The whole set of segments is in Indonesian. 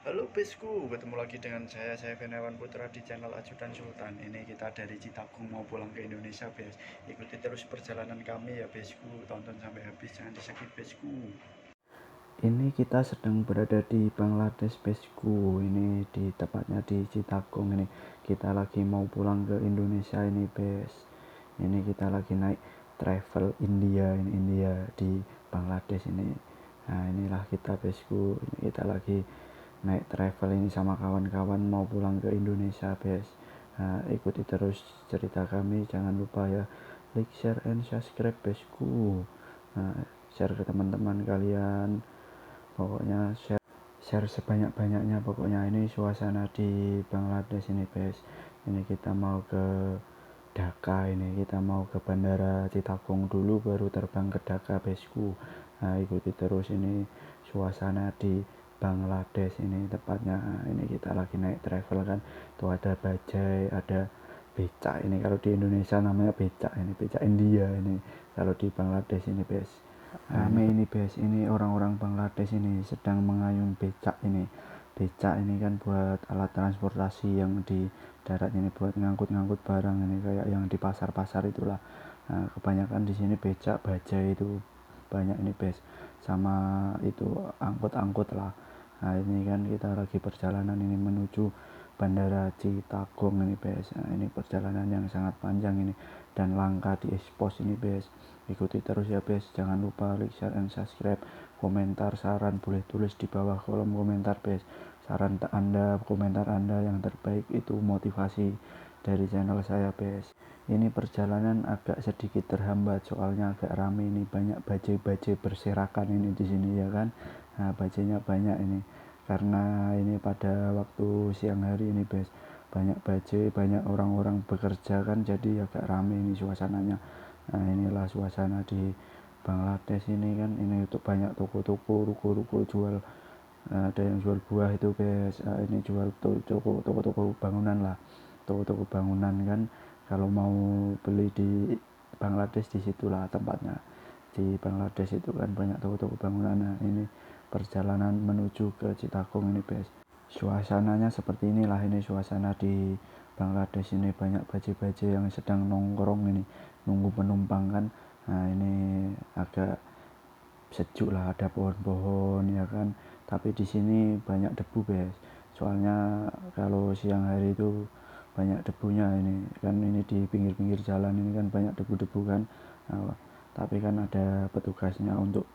Halo Besku, ketemu lagi dengan saya Benawan Putra di channel Ajudan Sultan. Ini kita dari Citagung mau pulang ke Indonesia, Bes. Ikuti terus perjalanan kami ya, Besku. Tonton sampai habis, jangan di-skip, Besku. Ini kita sedang berada di Bangladesh, Besku. Ini di tepatnya di Citagung ini. Kita lagi mau pulang ke Indonesia ini, Bes. Ini kita lagi naik travel India, ini India di Bangladesh ini. Nah, inilah kita, Besku. Ini kita lagi naik travel ini sama kawan-kawan mau pulang ke Indonesia, Bes. Nah, ikuti terus cerita kami, jangan lupa ya, like, share, and subscribe, Besku. Nah, share ke teman-teman kalian, pokoknya share sebanyak-banyaknya. Pokoknya ini suasana di Bangladesh ini, Bes. Ini kita mau ke Dhaka, ini kita mau ke bandara Citagong dulu baru terbang ke Dhaka, Besku. Nah, ikuti terus ini suasana di Bangladesh ini tepatnya. Ini kita lagi naik travel kan, tuh ada bajai, ada becak. Ini kalau di Indonesia namanya becak, ini becak India. Ini kalau di Bangladesh ini, Bes, rame ini, Bes. Ini orang-orang Bangladesh ini sedang mengayun becak ini. Becak ini kan buat alat transportasi yang di darat ini, buat ngangkut-ngangkut barang ini, kayak yang di pasar-pasar itulah. Nah, kebanyakan di sini becak bajai itu banyak ini, Bes. Sama itu angkut-angkut lah. Nah, ini kan kita lagi perjalanan ini menuju bandara Citagong ini, Bes. Nah, ini perjalanan yang sangat panjang ini dan langka di expose ini, Bes. Ikuti terus ya, Bes. Jangan lupa like, share, and subscribe. Komentar, saran boleh tulis di bawah kolom komentar, Bes. Saran Anda, komentar Anda yang terbaik itu motivasi dari channel saya, Bes. Ini perjalanan agak sedikit terhambat soalnya agak rame ini, banyak bajai-bajai berserakan ini di sini ya kan. Nah, bajainya banyak ini karena ini pada waktu siang hari ini, Bes. Banyak bajai, banyak orang-orang bekerja kan, jadi agak rame ini suasananya. Nah, inilah suasana di Bangladesh ini kan. Ini untuk banyak toko-toko, ruko-ruko jual, ada yang jual buah itu, Bes. Ini jual toko-toko bangunan lah, toko-toko bangunan kan. Kalau mau beli di Bangladesh disitulah tempatnya, di Bangladesh itu kan banyak toko-toko bangunan. Nah, ini perjalanan menuju ke Citagong ini, Bes. Suasananya seperti inilah, ini suasana di Bangladesh ini, banyak bajai-bajai yang sedang nongkrong ini nunggu penumpang kan. Nah, ini agak sejuk lah, ada pohon-pohon ya kan, tapi di sini banyak debu, Bes. Soalnya kalau siang hari itu banyak debunya ini kan, ini di pinggir-pinggir jalan ini kan banyak debu-debu kan. Nah, tapi kan ada petugasnya untuk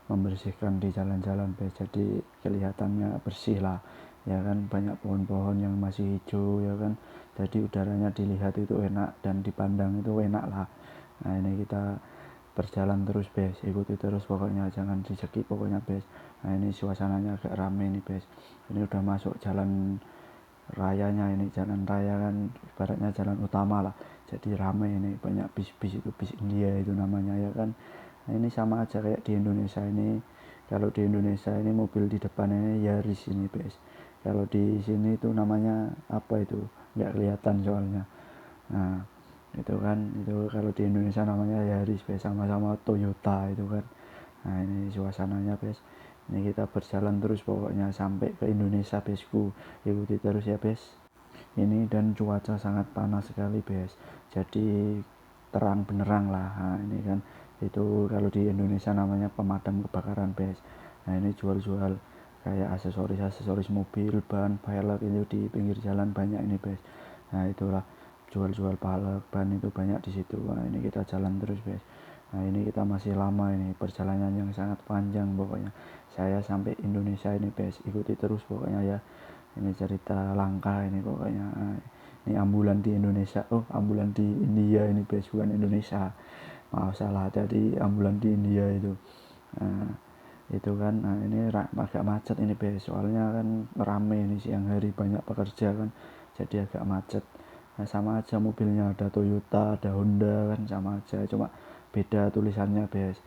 membersihkan di jalan-jalan, Bes, jadi kelihatannya bersih lah ya kan, banyak pohon-pohon yang masih hijau ya kan, jadi udaranya dilihat itu enak dan dipandang itu enak lah. Nah, ini kita berjalan terus, Bes. Ikuti terus pokoknya, jangan di skip pokoknya, Bes. Nah, ini suasananya agak rame nih, Bes. Ini udah masuk jalan rayanya, ini jalan raya kan ibaratnya jalan utama lah, jadi rame ini, banyak bis-bis itu, bis India itu namanya ya kan. Nah, ini sama aja kayak di Indonesia ini. Kalau di Indonesia ini mobil di depan ini Yaris ini, Bes. Kalau di sini itu namanya apa itu nggak kelihatan soalnya. Nah, itu kan, itu kalau di Indonesia namanya Yaris, Bes, sama-sama Toyota itu kan. Nah, ini suasananya, Bes. Ini kita berjalan terus pokoknya sampai ke Indonesia, Besku. Ikuti terus ya, Bes. Ini dan cuaca sangat panas sekali, Bes. Jadi terang benerang lah. Nah, ini kan itu kalau di Indonesia namanya pemadam kebakaran, Bes. Nah, ini jual-jual kayak aksesoris mobil, ban, velg itu di pinggir jalan banyak ini, Bes. Nah, itulah jual-jual velg, ban itu banyak di situ. Nah, ini kita jalan terus, Bes. Nah, ini kita masih lama ini, perjalanan yang sangat panjang pokoknya. Saya sampai Indonesia ini, Bes. Ikuti terus pokoknya ya. Ini cerita langka ini pokoknya. Nah, ini ambulan di Indonesia, oh ambulan di India ini, Bes, bukan Indonesia. Maaf, salah, tadi ambulan di India itu. Nah, itu kan. Nah, ini agak macet ini, Bes, soalnya kan rame ini siang hari, banyak pekerja kan, jadi agak macet. Nah, sama aja mobilnya, ada Toyota, ada Honda kan, sama aja, cuma beda tulisannya, Bes,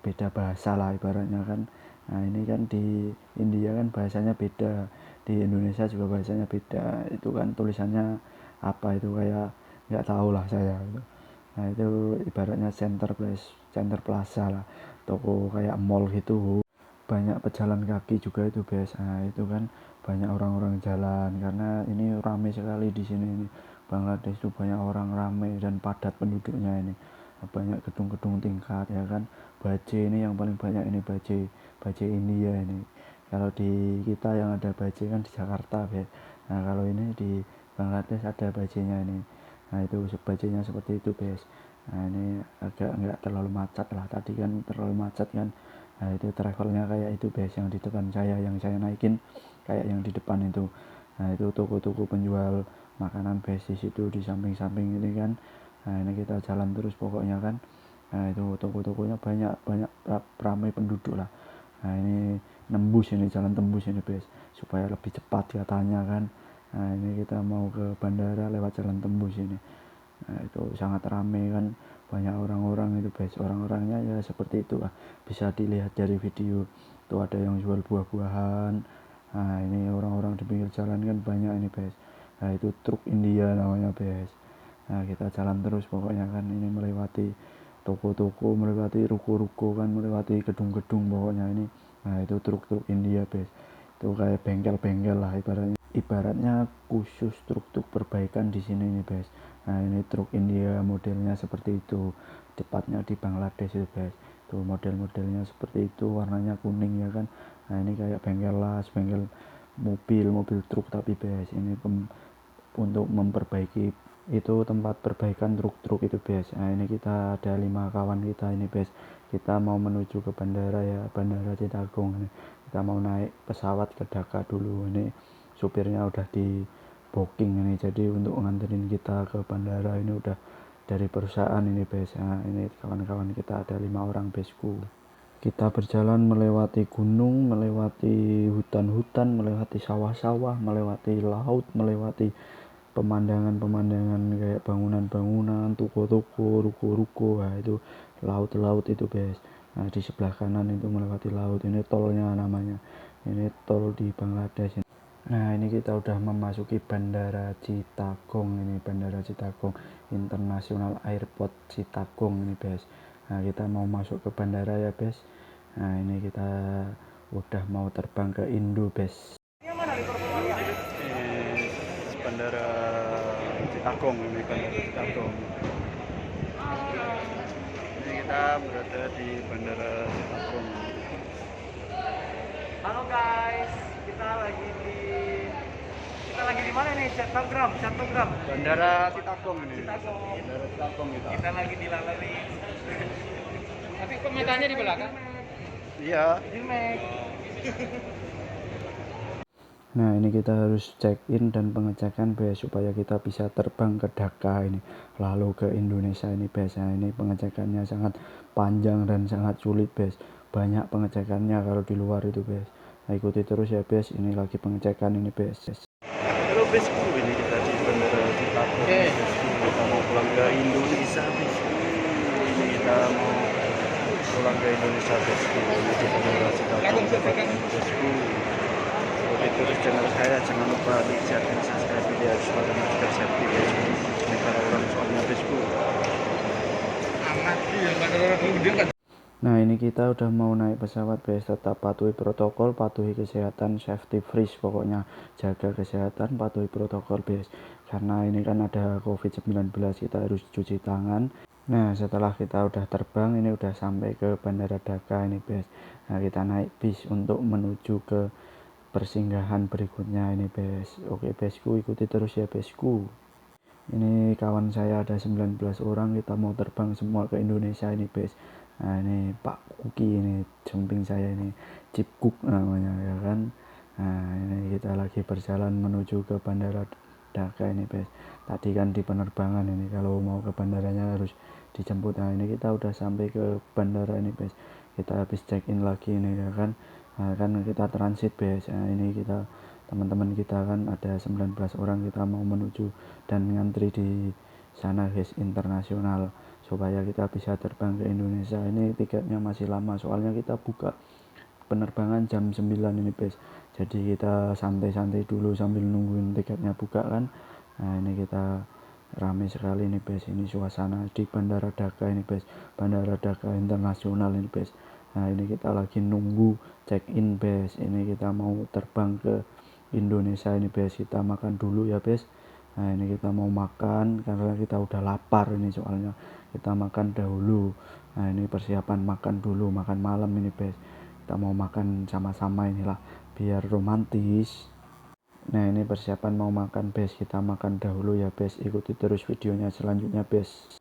beda bahasa lah ibaratnya kan. Nah, ini kan di India kan bahasanya beda, di Indonesia juga bahasanya beda, itu kan tulisannya apa itu, kayak nggak tahu lah saya gitu. Nah, itu ibaratnya center place, center plaza lah, toko kayak mall gitu. banyak pejalan kaki juga itu guys. Nah itu kan banyak orang-orang jalan karena ini ramai sekali di sini ini. Bangladesh itu banyak orang, ramai dan padat penduduknya ini, banyak gedung-gedung tingkat ya kan. Bajai ini yang paling banyak ini, bajai India ini. Kalau di kita yang ada bajai kan di Jakarta guys. Nah kalau ini di Bangladesh ada bajainya ini. Nah itu bajainya seperti itu guys. Nah ini agak nggak terlalu macet lah, tadi kan terlalu macet kan. Nah itu travelnya kayak itu guys, yang di depan saya, yang saya naikin kayak yang di depan itu. Nah itu toko-toko penjual makanan guys di situ, di samping-samping ini kan. Nah ini kita jalan terus pokoknya kan. Nah itu toko-tokonya banyak banyak ramai penduduk lah. Nah ini nembus, ini jalan tembus ini guys, supaya lebih cepat katanya kan. Nah ini kita mau ke bandara lewat jalan tembus ini. Nah itu sangat ramai kan, banyak orang-orang itu guys. Orang-orangnya ya seperti itu lah, bisa dilihat dari video. Tuh ada yang jual buah-buahan. Nah ini orang-orang di pinggir jalan kan banyak ini guys. Nah itu truk India namanya guys. Nah kita jalan terus pokoknya kan, ini melewati toko-toko, melewati ruko-ruko kan, melewati gedung-gedung pokoknya ini. Nah itu truk-truk India guys, itu kayak bengkel-bengkel lah ibaratnya khusus truk-truk perbaikan di sini nih guys. Nah ini truk India modelnya seperti itu, tepatnya di Bangladesh itu guys. Tuh model-modelnya seperti itu, warnanya kuning ya kan. Nah ini kayak bengkel las, bengkel mobil truk tapi guys, ini untuk memperbaiki, itu tempat perbaikan truk-truk itu guys. Nah ini kita ada 5 kawan kita ini guys, kita mau menuju ke bandara ya, bandara Chittagong ini. Kita mau naik pesawat ke Dhaka dulu, ini supirnya udah di booking ini, jadi untuk nganterin kita ke bandara ini udah dari perusahaan ini guys. Nah ini kawan-kawan kita ada 5 orang guysku. Kita berjalan melewati gunung, melewati hutan-hutan, melewati sawah-sawah, melewati laut, melewati pemandangan-pemandangan kayak bangunan-bangunan, toko-toko, ruko-ruko. Nah itu laut-laut itu guys. Nah di sebelah kanan itu melewati laut, ini tolnya namanya, ini tol di Bangladesh. Nah ini kita udah memasuki bandara Chittagong ini, bandara Chittagong International Airport Chittagong ini guys. Nah kita mau masuk ke bandara ya guys. Nah ini kita udah mau terbang ke Indo guys. Bandara Chittagong ini, bandara Chittagong. Ini kita berada di bandara Chittagong. Halo guys, kita lagi di mana nih? Chattogram. Bandara Chittagong ini. Chittagong. Bandara Chittagong kita. Kita lagi dilalui. Tapi kok matanya di belakang? Iya. Di Mac. Nah ini kita harus check in dan pengecekan guys, supaya kita bisa terbang ke Dhaka ini, lalu ke Indonesia ini guys. Nah ini pengecekannya sangat panjang dan sangat sulit guys, banyak pengecekannya kalau di luar itu guys. Nah ikuti terus ya guys, ini lagi pengecekan ini guys. Halo guysku, ini kita di bandara Chittagong. Kita mau pulang ke Indonesia guysku. Ini kita mau pulang ke Indonesia guysku. Ini di bandara Chittagong guysku. Terus channel saya, jangan lupa like, share, dan subscribe video supaya juga safety guys. Ini para orang soalnya guysku. Nah ini kita udah mau naik pesawat guys, tetap patuhi protokol, patuhi kesehatan, safety first pokoknya, jaga kesehatan, patuhi protokol guys. Karena ini kan ada COVID-19, kita harus cuci tangan. Nah setelah kita udah terbang, ini udah sampai ke bandara Dhaka ini guys. Nah kita naik bis untuk menuju ke persinggahan berikutnya ini guys. Oke guysku, ikuti terus ya guysku. Ini kawan saya ada 19 orang, kita mau terbang semua ke Indonesia ini guys. Nah ini Pak Kuki, ini samping saya ini Cip Cook namanya ya kan. Nah ini kita lagi berjalan menuju ke bandara Dhaka ini guys. Tadi kan di penerbangan ini, kalau mau ke bandaranya harus dijemput. Nah ini kita udah sampai ke bandara ini guys, kita habis check in lagi ini ya kan. Nah kan kita transit guys. Nah ini kita, teman-teman kita kan ada 19 orang, kita mau menuju dan ngantri di sana guys, internasional, supaya kita bisa terbang ke Indonesia. Ini tiketnya masih lama, soalnya kita buka penerbangan jam 9 ini guys, jadi kita santai-santai dulu sambil nungguin tiketnya buka kan. Nah ini kita ramai sekali nih guys, ini suasana di bandara Dhaka ini guys, bandara Dhaka internasional ini guys. Nah ini kita lagi nunggu check in bes, ini kita mau terbang ke Indonesia ini bes, kita makan dulu ya bes. Nah ini kita mau makan karena kita udah lapar ini, soalnya kita makan dahulu. Nah ini persiapan makan dulu, makan malam ini bes, kita mau makan sama-sama inilah biar romantis. Nah ini persiapan mau makan bes, kita makan dahulu ya bes, ikuti terus videonya selanjutnya bes.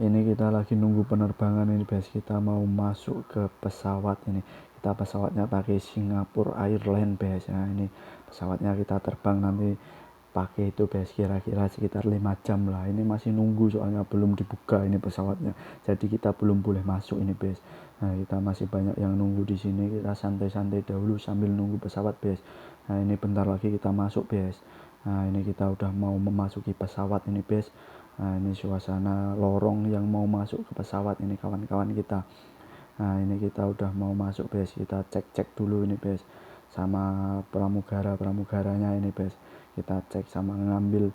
Ini kita lagi nunggu penerbangan ini bes, kita mau masuk ke pesawat ini, kita pesawatnya pakai Singapore Airlines bes. Nah ini pesawatnya kita terbang nanti pakai itu bes, kira-kira sekitar 5 jam lah. Ini masih nunggu soalnya belum dibuka ini pesawatnya, jadi kita belum boleh masuk ini bes. Nah kita masih banyak yang nunggu di sini, kita santai-santai dahulu sambil nunggu pesawat bes. Nah ini bentar lagi kita masuk bes. Nah ini kita udah mau memasuki pesawat ini bes. Nah ini suasana lorong yang mau masuk ke pesawat ini kawan-kawan kita. Nah ini kita udah mau masuk bes, kita cek-cek dulu ini bes sama pramugaranya ini bes, kita cek sama ngambil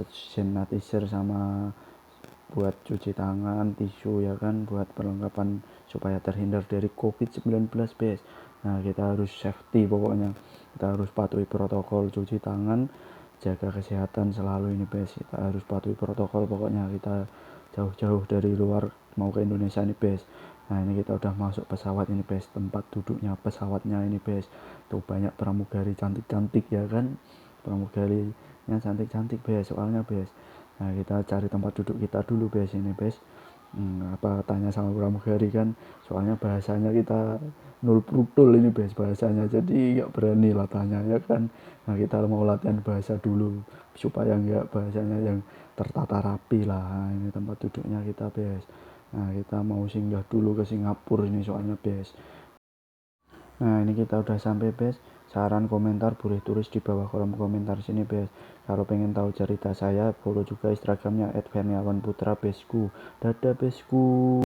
sanitizer sama buat cuci tangan, tisu ya kan, buat perlengkapan supaya terhindar dari COVID-19 bes. Nah kita harus safety, pokoknya kita harus patuhi protokol cuci tangan, jaga kesehatan selalu ini bes, kita harus patuhi protokol, pokoknya kita jauh-jauh dari luar mau ke Indonesia ini bes. Nah ini kita udah masuk pesawat ini bes, tempat duduknya pesawatnya ini bes, tuh banyak pramugari cantik-cantik ya kan, pramugarinya cantik-cantik bes soalnya bes. Nah kita cari tempat duduk kita dulu bes ini bes. Tanya sama pramugari kan, soalnya bahasanya kita nul prudul ini bes bahasanya, jadi nggak berani lah tanya ya kan. Nah kita mau latihan bahasa dulu supaya nggak bahasanya yang tertata rapi lah. Nah, ini tempat duduknya kita bes. Nah kita mau singgah dulu ke Singapura ini soalnya bes. Nah ini kita udah sampai bes, saran komentar boleh tulis di bawah kolom komentar sini bes. Kalau pengen tahu cerita saya, follow juga instagramnya @ferniawanputra besku. Dadah besku.